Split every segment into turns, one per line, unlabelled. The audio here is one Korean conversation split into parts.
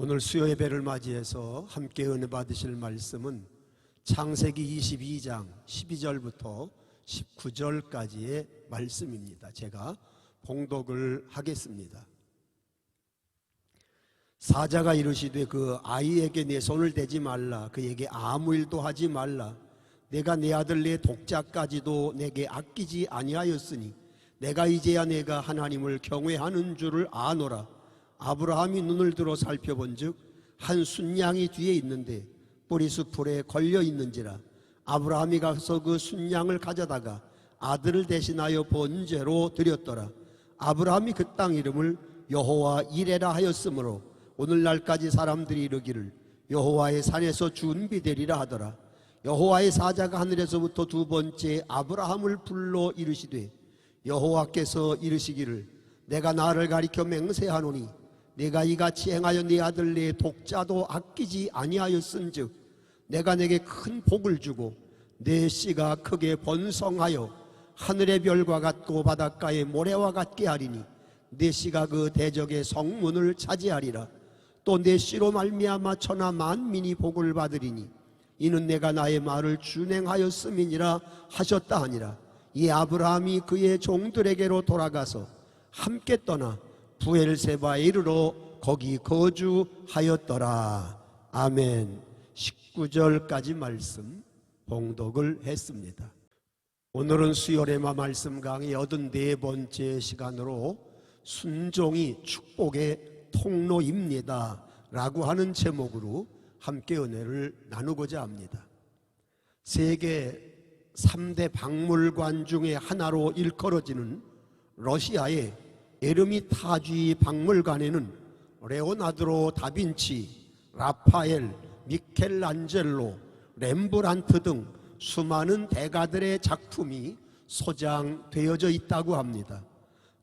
오늘 수요 예배를 맞이해서 함께 은혜 받으실 말씀은 창세기 22장 12절부터 19절까지의 말씀입니다. 제가 봉독을 하겠습니다. 사자가 이르시되 그 아이에게 내 손을 대지 말라. 그에게 아무 일도 하지 말라. 내가 내 아들 내 독자까지도 내게 아끼지 아니하였으니 내가 이제야 내가 하나님을 경외하는 줄을 아노라. 아브라함이 눈을 들어 살펴본즉 한 순양이 뒤에 있는데 뿌리수풀에 걸려 있는지라. 아브라함이 가서 그 순양을 가져다가 아들을 대신하여 번제로 드렸더라. 아브라함이 그 땅 이름을 여호와 이레라 하였으므로 오늘날까지 사람들이 이르기를 여호와의 산에서 준비되리라 하더라. 여호와의 사자가 하늘에서부터 두 번째 아브라함을 불러 이르시되 여호와께서 이르시기를 내가 나를 가리켜 맹세하노니 내가 이같이 행하여 네 아들 내 독자도 아끼지 아니하였은즉 내가 내게 큰 복을 주고 내 씨가 크게 번성하여 하늘의 별과 같고 바닷가의 모래와 같게 하리니 내 씨가 그 대적의 성문을 차지하리라. 또 내 씨로 말미암아 천하 만민이 복을 받으리니 이는 내가 나의 말을 준행하였음이니라 하셨다 하니라. 이 아브라함이 그의 종들에게로 돌아가서 함께 떠나 부엘세바에 이르러 거기 거주하였더라. 아멘. 19절까지 말씀 봉독을 했습니다. 오늘은 수요레마 말씀 강의 84번째 시간으로 순종이 축복의 통로입니다 라고 하는 제목으로 함께 은혜를 나누고자 합니다. 세계 3대 박물관 중에 하나로 일컬어지는 러시아의 에르미타쥐 박물관에는 레오나르도 다빈치, 라파엘, 미켈란젤로, 렘브란트 등 수많은 대가들의 작품이 소장되어져 있다고 합니다.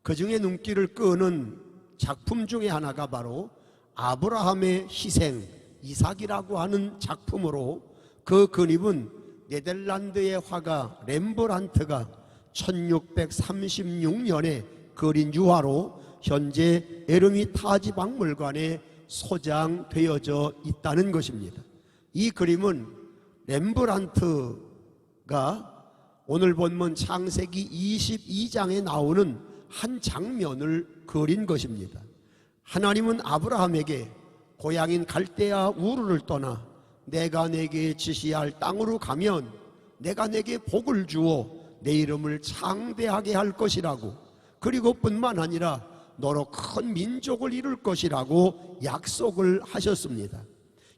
그 중에 눈길을 끄는 작품 중에 하나가 바로 아브라함의 희생, 이삭이라고 하는 작품으로 그 그림은 네덜란드의 화가 렘브란트가 1636년에 그린 유화로 현재 에르미타지 박물관에 소장되어져 있다는 것입니다. 이 그림은 렘브란트가 오늘 본문 창세기 22장에 나오는 한 장면을 그린 것입니다. 하나님은 아브라함에게 고향인 갈대아 우르를 떠나 내가 내게 지시할 땅으로 가면 내가 내게 복을 주어 내 이름을 창대하게 할 것이라고, 그리고 뿐만 아니라 너로 큰 민족을 이룰 것이라고 약속을 하셨습니다.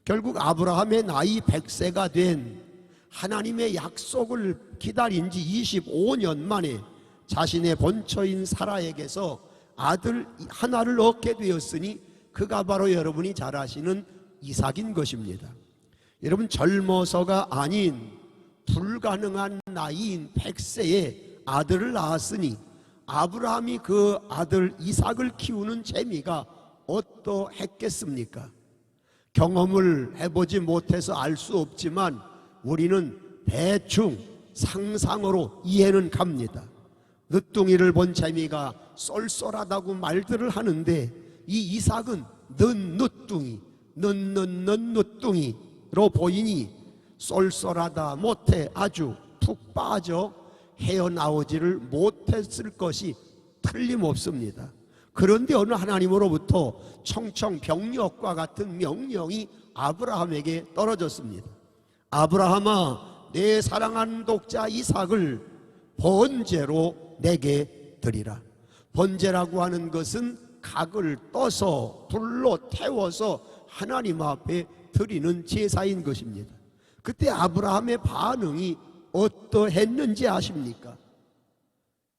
결국 아브라함의 나이 100세가 된 하나님의 약속을 기다린 지 25년 만에 자신의 본처인 사라에게서 아들 하나를 얻게 되었으니 그가 바로 여러분이 잘 아시는 이삭인 것입니다. 여러분, 젊어서가 아닌 불가능한 나이인 100세에 아들을 낳았으니 아브라함이 그 아들 이삭을 키우는 재미가 어떠했겠습니까? 경험을 해보지 못해서 알 수 없지만 우리는 대충 상상으로 이해는 갑니다. 늦둥이를 본 재미가 쏠쏠하다고 말들을 하는데 이 이삭은 늦둥이, 늦둥이로 보이니 쏠쏠하다 못해 아주 푹 빠져 헤어나오지를 못했을 것이 틀림없습니다. 그런데 어느 하나님으로부터 청청병력과 같은 명령이 아브라함에게 떨어졌습니다. 아브라함아, 내 사랑하는 독자 이삭을 번제로 내게 드리라. 번제라고 하는 것은 각을 떠서 불로 태워서 하나님 앞에 드리는 제사인 것입니다. 그때 아브라함의 반응이 어떠했는지 아십니까?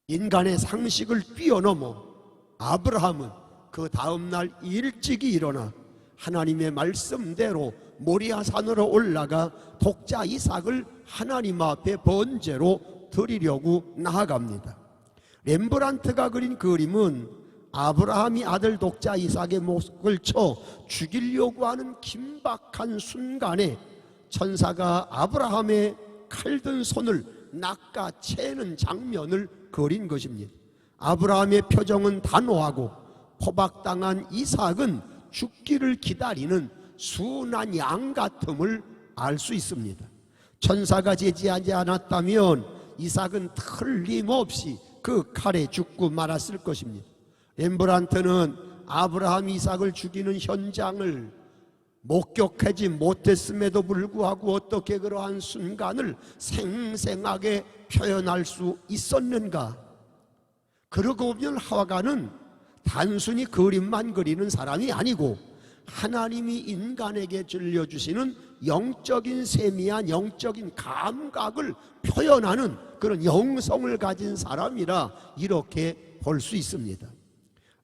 인간의 상식을 뛰어넘어 아브라함은 그 다음날 일찍이 일어나 하나님의 말씀대로 모리아산으로 올라가 독자 이삭을 하나님 앞에 번제로 드리려고 나아갑니다. 렘브란트가 그린 그림은 아브라함이 아들 독자 이삭의 목을 쳐 죽이려고 하는 긴박한 순간에 천사가 아브라함의 칼든 손을 낚아채는 장면을 그린 것입니다. 아브라함의 표정은 단호하고 포박당한 이삭은 죽기를 기다리는 순한 양 같음을 알 수 있습니다. 천사가 제지하지 않았다면 이삭은 틀림없이 그 칼에 죽고 말았을 것입니다. 렘브란트는 아브라함 이삭을 죽이는 현장을 목격하지 못했음에도 불구하고 어떻게 그러한 순간을 생생하게 표현할 수 있었는가? 그러고 보면 화가는 단순히 그림만 그리는 사람이 아니고 하나님이 인간에게 들려주시는 영적인 세미한 영적인 감각을 표현하는 그런 영성을 가진 사람이라 이렇게 볼 수 있습니다.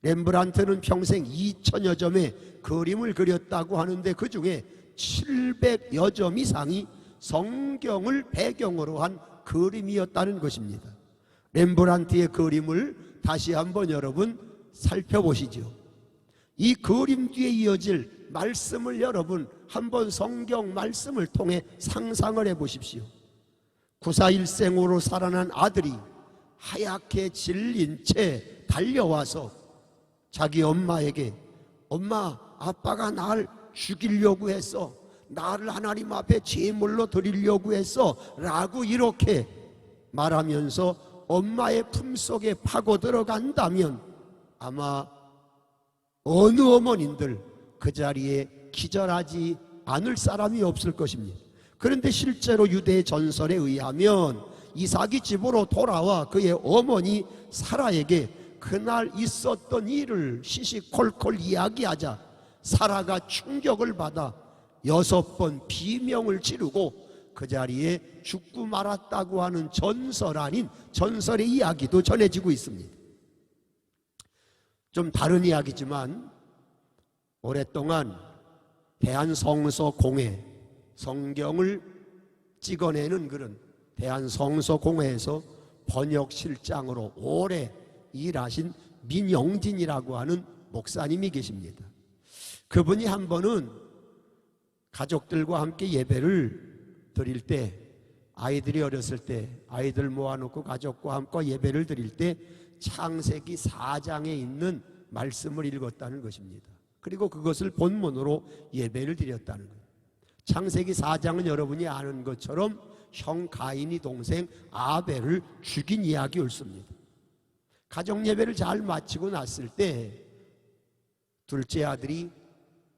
렘브란트는 평생 2000여 점의 그림을 그렸다고 하는데 그 중에 700여 점 이상이 성경을 배경으로 한 그림이었다는 것입니다. 렘브란트의 그림을 다시 한번 여러분 살펴보시죠. 이 그림 뒤에 이어질 말씀을 여러분 한번 성경 말씀을 통해 상상을 해보십시오. 구사일생으로 살아난 아들이 하얗게 질린 채 달려와서 자기 엄마에게 엄마, 아빠가 날 죽이려고 했어. 나를 하나님 앞에 제물로 드리려고 했어 라고 이렇게 말하면서 엄마의 품속에 파고 들어간다면 아마 어느 어머님들 그 자리에 기절하지 않을 사람이 없을 것입니다. 그런데 실제로 유대 전설에 의하면 이삭이 집으로 돌아와 그의 어머니 사라에게 그날 있었던 일을 시시콜콜 이야기하자 사라가 충격을 받아 6번 비명을 지르고 그 자리에 죽고 말았다고 하는 전설 아닌 전설의 이야기도 전해지고 있습니다. 좀 다른 이야기지만 오랫동안 대한성서공회, 성경을 찍어내는 그런 대한성서공회에서 번역실장으로 오래 일하신 민영진이라고 하는 목사님이 계십니다. 그분이 한 번은 가족들과 함께 예배를 드릴 때, 아이들이 어렸을 때 아이들 모아놓고 가족과 함께 예배를 드릴 때 창세기 4장에 있는 말씀을 읽었다는 것입니다. 그리고 그것을 본문으로 예배를 드렸다는 거예요. 창세기 4장은 여러분이 아는 것처럼 형 가인이 동생 아벨을 죽인 이야기였습니다. 가정 예배를 잘 마치고 났을 때 둘째 아들이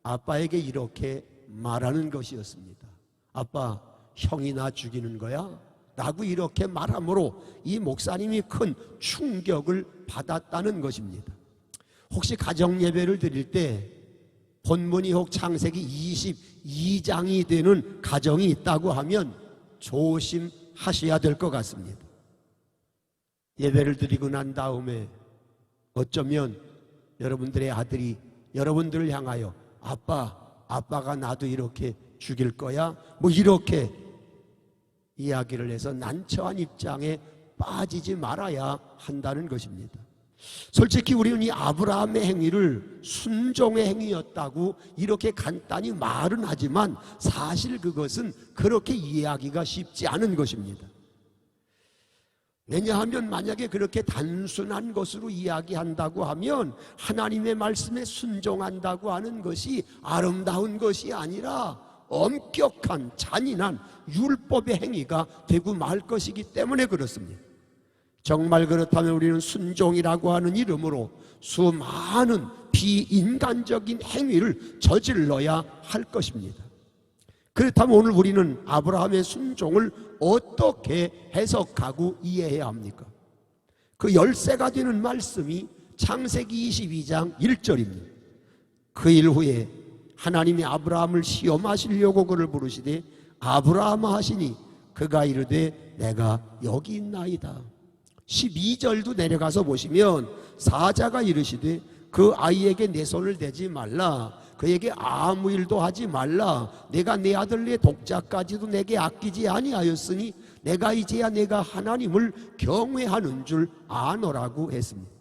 아빠에게 이렇게 말하는 것이었습니다. 아빠, 형이 나 죽이는 거야? 라고 이렇게 말함으로 이 목사님이 큰 충격을 받았다는 것입니다. 혹시 가정 예배를 드릴 때 본문이 혹 창세기 22장이 되는 가정이 있다고 하면 조심하셔야 될 것 같습니다. 예배를 드리고 난 다음에 어쩌면 여러분들의 아들이 여러분들을 향하여 아빠가 나도 이렇게 죽일 거야? 뭐 이렇게 이야기를 해서 난처한 입장에 빠지지 말아야 한다는 것입니다. 솔직히 우리는 이 아브라함의 행위를 순종의 행위였다고 이렇게 간단히 말은 하지만 사실 그것은 그렇게 이해하기가 쉽지 않은 것입니다. 왜냐하면 만약에 그렇게 단순한 것으로 이야기한다고 하면 하나님의 말씀에 순종한다고 하는 것이 아름다운 것이 아니라 엄격한 잔인한 율법의 행위가 되고 말 것이기 때문에 그렇습니다. 정말 그렇다면 우리는 순종이라고 하는 이름으로 수많은 비인간적인 행위를 저질러야 할 것입니다. 그렇다면 오늘 우리는 아브라함의 순종을 어떻게 해석하고 이해해야 합니까? 그 열쇠가 되는 말씀이 창세기 22장 1절입니다. 그 일 후에 하나님이 아브라함을 시험하시려고 그를 부르시되 아브라함아 하시니 그가 이르되 내가 여기 있나이다. 12절도 내려가서 보시면 사자가 이르시되 그 아이에게 내 손을 대지 말라. 그에게 아무 일도 하지 말라. 내가 내 아들 내 독자까지도 내게 아끼지 아니하였으니 내가 이제야 내가 하나님을 경외하는 줄 아노라고 했습니다.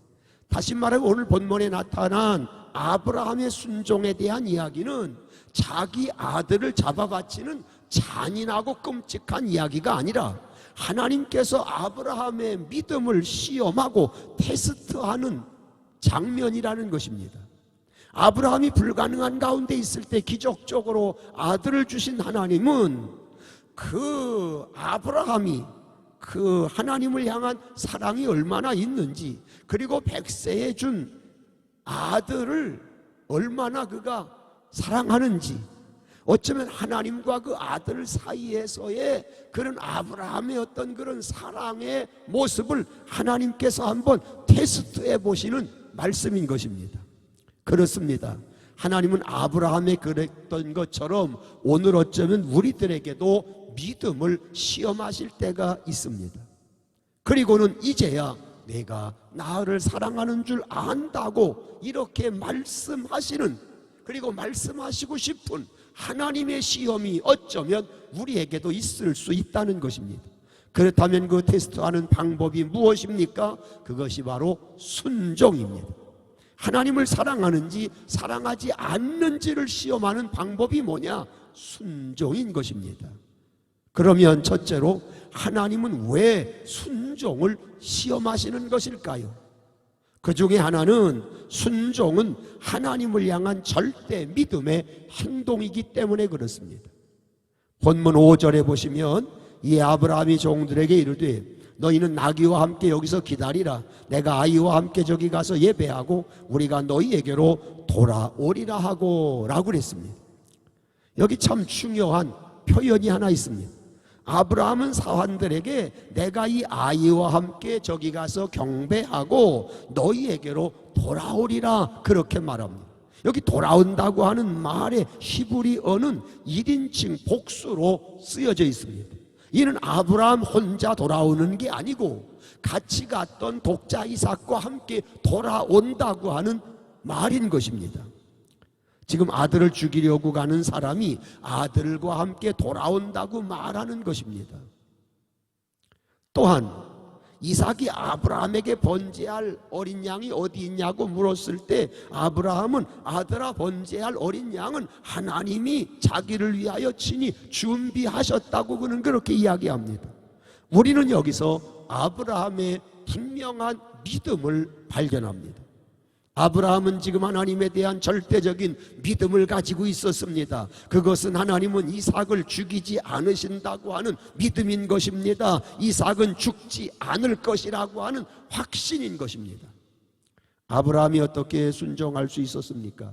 다시 말해 오늘 본문에 나타난 아브라함의 순종에 대한 이야기는 자기 아들을 잡아 바치는 잔인하고 끔찍한 이야기가 아니라 하나님께서 아브라함의 믿음을 시험하고 테스트하는 장면이라는 것입니다. 아브라함이 불가능한 가운데 있을 때 기적적으로 아들을 주신 하나님은 그 아브라함이 그 하나님을 향한 사랑이 얼마나 있는지, 그리고 100세에 준 아들을 얼마나 그가 사랑하는지, 어쩌면 하나님과 그 아들 사이에서의 그런 아브라함의 어떤 그런 사랑의 모습을 하나님께서 한번 테스트해 보시는 말씀인 것입니다. 그렇습니다. 하나님은 아브라함에 그랬던 것처럼 오늘 어쩌면 우리들에게도 믿음을 시험하실 때가 있습니다. 그리고는 이제야 내가 나를 사랑하는 줄 안다고 이렇게 말씀하시는, 그리고 말씀하시고 싶은 하나님의 시험이 어쩌면 우리에게도 있을 수 있다는 것입니다. 그렇다면 그 테스트하는 방법이 무엇입니까? 그것이 바로 순종입니다. 하나님을 사랑하는지 사랑하지 않는지를 시험하는 방법이 뭐냐? 순종인 것입니다. 그러면 첫째로 하나님은 왜 순종을 시험하시는 것일까요? 그 중에 하나는 순종은 하나님을 향한 절대 믿음의 행동이기 때문에 그렇습니다. 본문 5절에 보시면 이 아브라함이 종들에게 이르되 너희는 나귀와 함께 여기서 기다리라. 내가 아이와 함께 저기 가서 예배하고 우리가 너희에게로 돌아오리라 하고 라고 그랬습니다. 여기 참 중요한 표현이 하나 있습니다. 아브라함은 사환들에게 내가 이 아이와 함께 저기 가서 경배하고 너희에게로 돌아오리라 그렇게 말합니다. 여기 돌아온다고 하는 말의 히브리어는 1인칭 복수로 쓰여져 있습니다. 이는 아브라함 혼자 돌아오는 게 아니고 같이 갔던 독자 이삭과 함께 돌아온다고 하는 말인 것입니다. 지금 아들을 죽이려고 가는 사람이 아들과 함께 돌아온다고 말하는 것입니다. 또한 이삭이 아브라함에게 번제할 어린 양이 어디 있냐고 물었을 때 아브라함은 아들아, 번제할 어린 양은 하나님이 자기를 위하여 친히 준비하셨다고 그는 그렇게 이야기합니다. 우리는 여기서 아브라함의 분명한 믿음을 발견합니다. 아브라함은 지금 하나님에 대한 절대적인 믿음을 가지고 있었습니다. 그것은 하나님은 이삭을 죽이지 않으신다고 하는 믿음인 것입니다. 이삭은 죽지 않을 것이라고 하는 확신인 것입니다. 아브라함이 어떻게 순종할 수 있었습니까?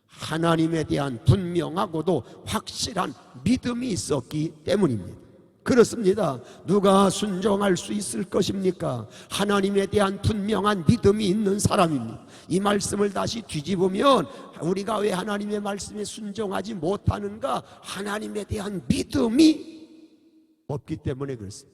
하나님에 대한 분명하고도 확실한 믿음이 있었기 때문입니다. 그렇습니다. 누가 순종할 수 있을 것입니까? 하나님에 대한 분명한 믿음이 있는 사람입니다. 이 말씀을 다시 뒤집으면 우리가 왜 하나님의 말씀에 순종하지 못하는가? 하나님에 대한 믿음이 없기 때문에 그렇습니다.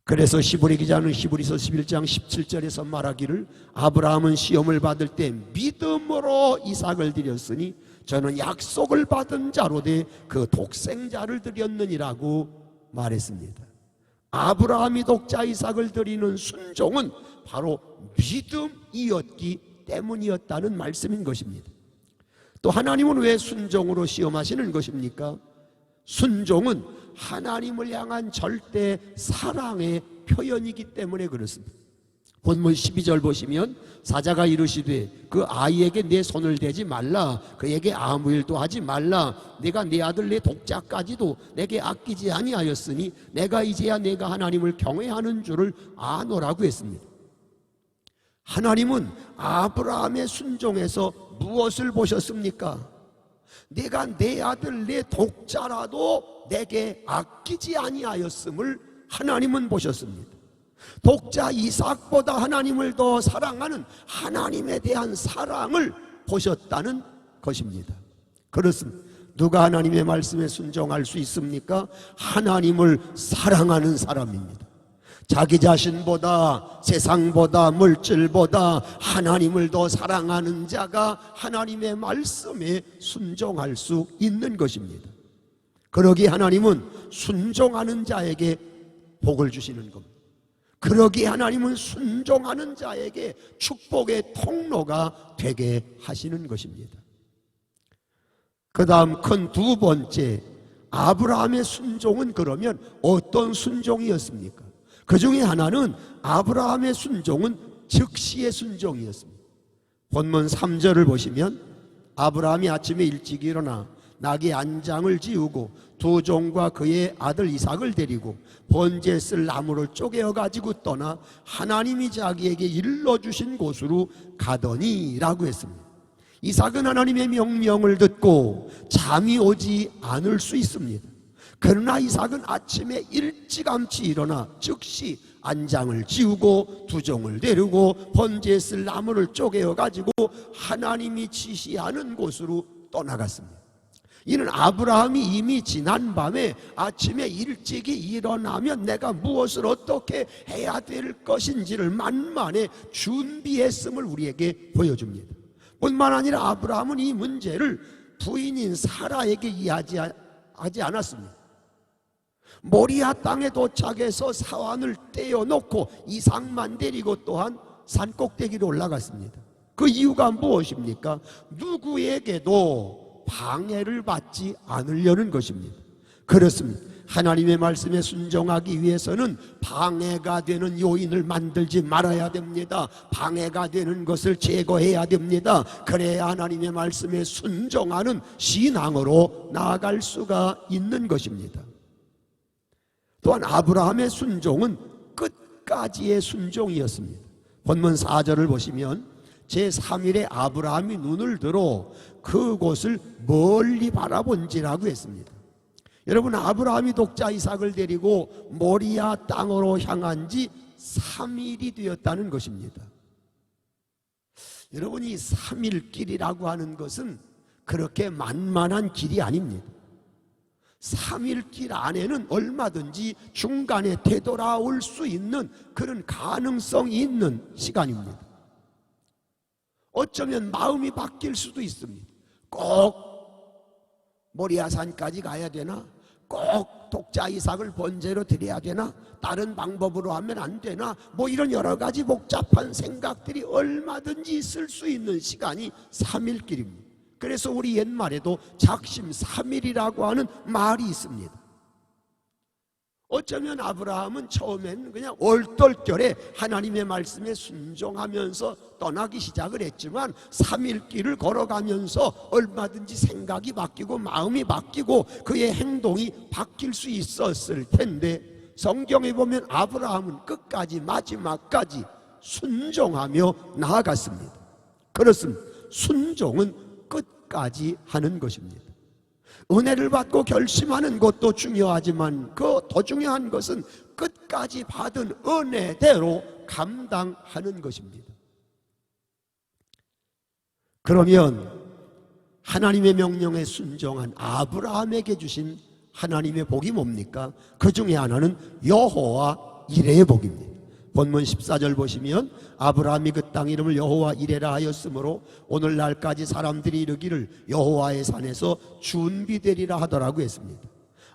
그래서 히브리 기자는 히브리서 11장 17절에서 말하기를 아브라함은 시험을 받을 때 믿음으로 이삭을 드렸으니 저는 약속을 받은 자로 돼 그 독생자를 드렸느니라고 말했습니다. 아브라함이 독자 이삭을 드리는 순종은 바로 믿음이었기 때문이었다는 말씀인 것입니다. 또 하나님은 왜 순종으로 시험하시는 것입니까? 순종은 하나님을 향한 절대 사랑의 표현이기 때문에 그렇습니다. 본문 12절 보시면 사자가 이르시되 그 아이에게 내 손을 대지 말라. 그에게 아무 일도 하지 말라. 내가 내 아들 내 독자까지도 내게 아끼지 아니하였으니 내가 이제야 내가 하나님을 경외하는 줄을 아노라고 했습니다. 하나님은 아브라함의 순종에서 무엇을 보셨습니까? 내가 내 아들 내 독자라도 내게 아끼지 아니하였음을 하나님은 보셨습니다. 독자 이삭보다 하나님을 더 사랑하는 하나님에 대한 사랑을 보셨다는 것입니다. 그렇습니다. 누가 하나님의 말씀에 순종할 수 있습니까? 하나님을 사랑하는 사람입니다. 자기 자신보다 세상보다 물질보다 하나님을 더 사랑하는 자가 하나님의 말씀에 순종할 수 있는 것입니다. 그러기에 하나님은 순종하는 자에게 복을 주시는 겁니다. 그러기에 하나님은 순종하는 자에게 축복의 통로가 되게 하시는 것입니다. 그 다음 큰 두 번째, 아브라함의 순종은 그러면 어떤 순종이었습니까? 그 중에 하나는 아브라함의 순종은 즉시의 순종이었습니다. 본문 3절을 보시면 아브라함이 아침에 일찍 일어나 낙의 안장을 지우고 두 종과 그의 아들 이삭을 데리고 번제에 쓸 나무를 쪼개어 가지고 떠나 하나님이 자기에게 일러주신 곳으로 가더니 라고 했습니다. 이삭은 하나님의 명령을 듣고 잠이 오지 않을 수 있습니다. 그러나 이삭은 아침에 일찌감치 일어나 즉시 안장을 지우고 두 종을 데리고 번제에 쓸 나무를 쪼개어 가지고 하나님이 지시하는 곳으로 떠나갔습니다. 이는 아브라함이 이미 지난밤에 아침에 일찍이 일어나면 내가 무엇을 어떻게 해야 될 것인지를 만만에 준비했음을 우리에게 보여줍니다. 뿐만 아니라 아브라함은 이 문제를 부인인 사라에게 이야기하지 않았습니다. 모리아 땅에 도착해서 사환을 떼어놓고 이삭만 데리고 또한 산꼭대기로 올라갔습니다. 그 이유가 무엇입니까? 누구에게도 방해를 받지 않으려는 것입니다. 그렇습니다. 하나님의 말씀에 순종하기 위해서는 방해가 되는 요인을 만들지 말아야 됩니다. 방해가 되는 것을 제거해야 됩니다. 그래야 하나님의 말씀에 순종하는 신앙으로 나아갈 수가 있는 것입니다. 또한 아브라함의 순종은 끝까지의 순종이었습니다. 본문 4절을 보시면 제3일에 아브라함이 눈을 들어 그곳을 멀리 바라본지라고 했습니다. 여러분, 아브라함이 독자 이삭을 데리고 모리아 땅으로 향한 지 3일이 되었다는 것입니다. 여러분, 이 3일 길이라고 하는 것은 그렇게 만만한 길이 아닙니다. 3일 길 안에는 얼마든지 중간에 되돌아올 수 있는 그런 가능성이 있는 시간입니다. 어쩌면 마음이 바뀔 수도 있습니다. 꼭 모리아산까지 가야 되나? 꼭 독자 이삭을 번제로 드려야 되나? 다른 방법으로 하면 안 되나? 뭐 이런 여러 가지 복잡한 생각들이 얼마든지 있을 수 있는 시간이 3일 길입니다. 그래서 우리 옛말에도 작심 3일이라고 하는 말이 있습니다. 어쩌면 아브라함은 처음에는 그냥 얼떨결에 하나님의 말씀에 순종하면서 떠나기 시작을 했지만 3일 길을 걸어가면서 얼마든지 생각이 바뀌고 마음이 바뀌고 그의 행동이 바뀔 수 있었을 텐데, 성경에 보면 아브라함은 끝까지 마지막까지 순종하며 나아갔습니다. 그렇습니다. 순종은 끝까지 하는 것입니다. 은혜를 받고 결심하는 것도 중요하지만 그 더 중요한 것은 끝까지 받은 은혜대로 감당하는 것입니다. 그러면 하나님의 명령에 순종한 아브라함에게 주신 하나님의 복이 뭡니까? 그 중에 하나는 여호와 이레의 복입니다. 본문 14절 보시면 아브라함이 그 땅 이름을 여호와 이레라 하였으므로 오늘날까지 사람들이 이르기를 여호와의 산에서 준비되리라 하더라고 했습니다.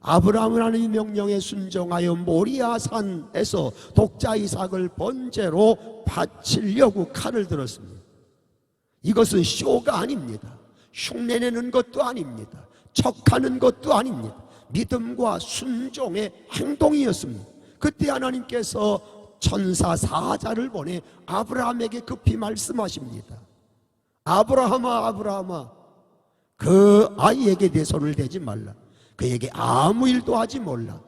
아브라함은 하나님의 명령에 순종하여 모리아 산에서 독자 이삭을 번제로 바치려고 칼을 들었습니다. 이것은 쇼가 아닙니다. 흉내내는 것도 아닙니다. 척하는 것도 아닙니다. 믿음과 순종의 행동이었습니다. 그때 하나님께서 천사 사자를 보내 아브라함에게 급히 말씀하십니다. 아브라함아, 아브라함아, 그 아이에게 내 손을 대지 말라. 그에게 아무 일도 하지 말라.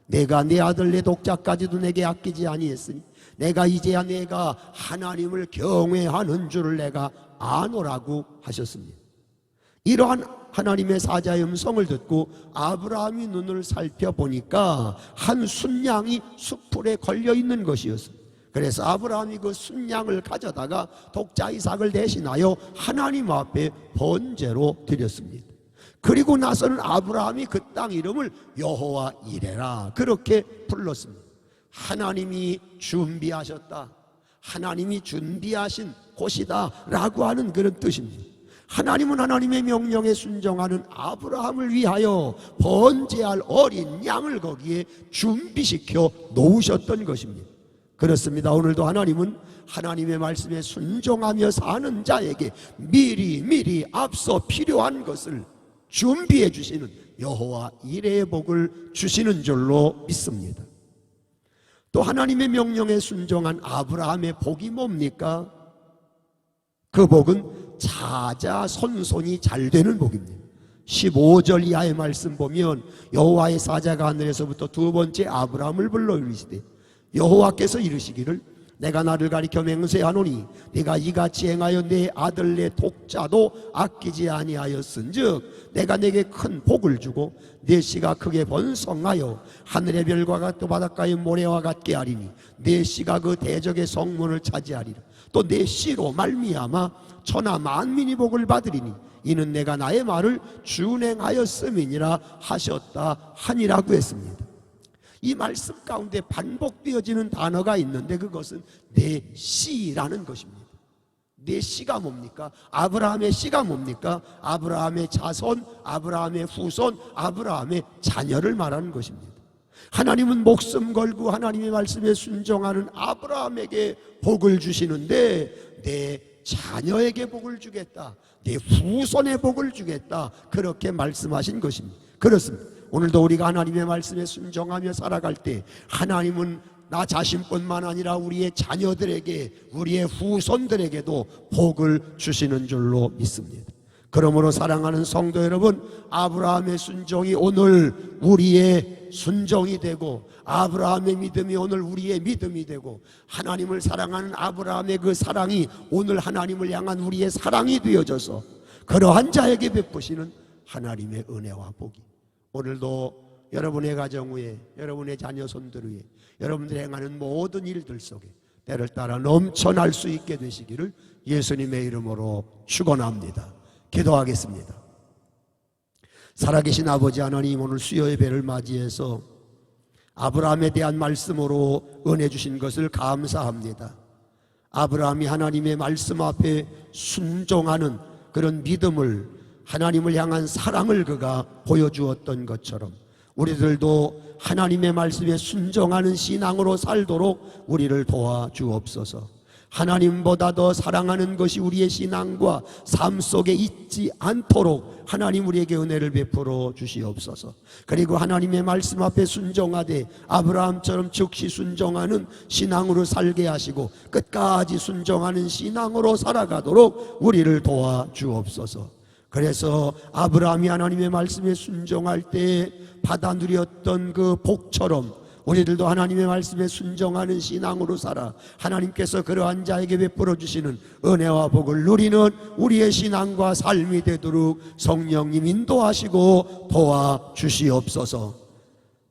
내가 내 아들 내 독자까지도 내게 아끼지 아니했으니 내가 이제야 내가 하나님을 경외하는 줄을 내가 아노라고 하셨습니다. 이러한 하나님의 사자의 음성을 듣고 아브라함이 눈을 살펴보니까 한 순양이 숫풀에 걸려있는 것이었습니다. 그래서 아브라함이 그 순양을 가져다가 독자 이삭을 대신하여 하나님 앞에 번제로 드렸습니다. 그리고 나서는 아브라함이 그 땅 이름을 여호와 이레라 그렇게 불렀습니다. 하나님이 준비하셨다, 하나님이 준비하신 곳이다 라고 하는 그런 뜻입니다. 하나님은 하나님의 명령에 순종하는 아브라함을 위하여 번제할 어린 양을 거기에 준비시켜 놓으셨던 것입니다. 그렇습니다. 오늘도 하나님은 하나님의 말씀에 순종하며 사는 자에게 미리 앞서 필요한 것을 준비해 주시는 여호와 이레의 복을 주시는 줄로 믿습니다. 또 하나님의 명령에 순종한 아브라함의 복이 뭡니까? 그 복은 자자손손이 잘 되는 복입니다. 15절 이하의 말씀 보면 여호와의 사자가 하늘에서부터 두 번째 아브라함을 불러 이르시되 여호와께서 이르시기를 내가 나를 가리켜 맹세하노니 네가 이같이 행하여 내 아들 내 독자도 아끼지 아니하였은즉 내가 내게 큰 복을 주고 내 씨가 크게 번성하여 하늘의 별과 같고 바닷가의 모래와 같게 하리니 내 씨가 그 대적의 성문을 차지하리라. 또 내 씨로 말미암아 천하 만민이 복을 받으리니 이는 내가 나의 말을 준행하였음이니라 하셨다 하니라고 했습니다. 이 말씀 가운데 반복되어지는 단어가 있는데 그것은 내 씨라는 것입니다. 내 씨가 뭡니까? 아브라함의 씨가 뭡니까? 아브라함의 자손, 아브라함의 후손, 아브라함의 자녀를 말하는 것입니다. 하나님은 목숨 걸고 하나님의 말씀에 순종하는 아브라함에게 복을 주시는데 내 자녀에게 복을 주겠다, 내 후손에 복을 주겠다, 그렇게 말씀하신 것입니다. 그렇습니다. 오늘도 우리가 하나님의 말씀에 순종하며 살아갈 때 하나님은 나 자신뿐만 아니라 우리의 자녀들에게, 우리의 후손들에게도 복을 주시는 줄로 믿습니다. 그러므로 사랑하는 성도 여러분, 아브라함의 순종이 오늘 우리의 순종이 되고 아브라함의 믿음이 오늘 우리의 믿음이 되고 하나님을 사랑하는 아브라함의 그 사랑이 오늘 하나님을 향한 우리의 사랑이 되어져서 그러한 자에게 베푸시는 하나님의 은혜와 복이 오늘도 여러분의 가정 위에, 여러분의 자녀 손들 위에, 여러분들이 행하는 모든 일들 속에 때를 따라 넘쳐날 수 있게 되시기를 예수님의 이름으로 축원합니다. 기도하겠습니다. 살아계신 아버지 하나님, 오늘 수요의 배를 맞이해서 아브라함에 대한 말씀으로 은혜 주신 것을 감사합니다. 아브라함이 하나님의 말씀 앞에 순종하는 그런 믿음을, 하나님을 향한 사랑을 그가 보여주었던 것처럼 우리들도 하나님의 말씀에 순종하는 신앙으로 살도록 우리를 도와주옵소서. 하나님보다 더 사랑하는 것이 우리의 신앙과 삶 속에 있지 않도록 하나님 우리에게 은혜를 베풀어 주시옵소서. 그리고 하나님의 말씀 앞에 순종하되 아브라함처럼 즉시 순종하는 신앙으로 살게 하시고 끝까지 순종하는 신앙으로 살아가도록 우리를 도와주옵소서. 그래서 아브라함이 하나님의 말씀에 순종할 때 받아 누렸던 그 복처럼 우리들도 하나님의 말씀에 순종하는 신앙으로 살아 하나님께서 그러한 자에게 베풀어 주시는 은혜와 복을 누리는 우리의 신앙과 삶이 되도록 성령님 인도하시고 도와주시옵소서.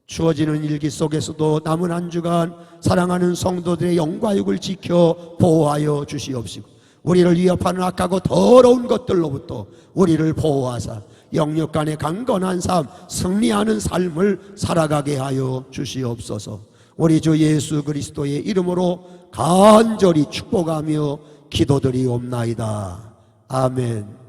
주어지는 일기 속에서도 남은 한 주간 사랑하는 성도들의 영과 육을 지켜 보호하여 주시옵시고 우리를 위협하는 악하고 더러운 것들로부터 우리를 보호하사 영육간의 강건한 삶, 승리하는 삶을 살아가게 하여 주시옵소서. 우리 주 예수 그리스도의 이름으로 간절히 축복하며 기도드리옵나이다. 아멘.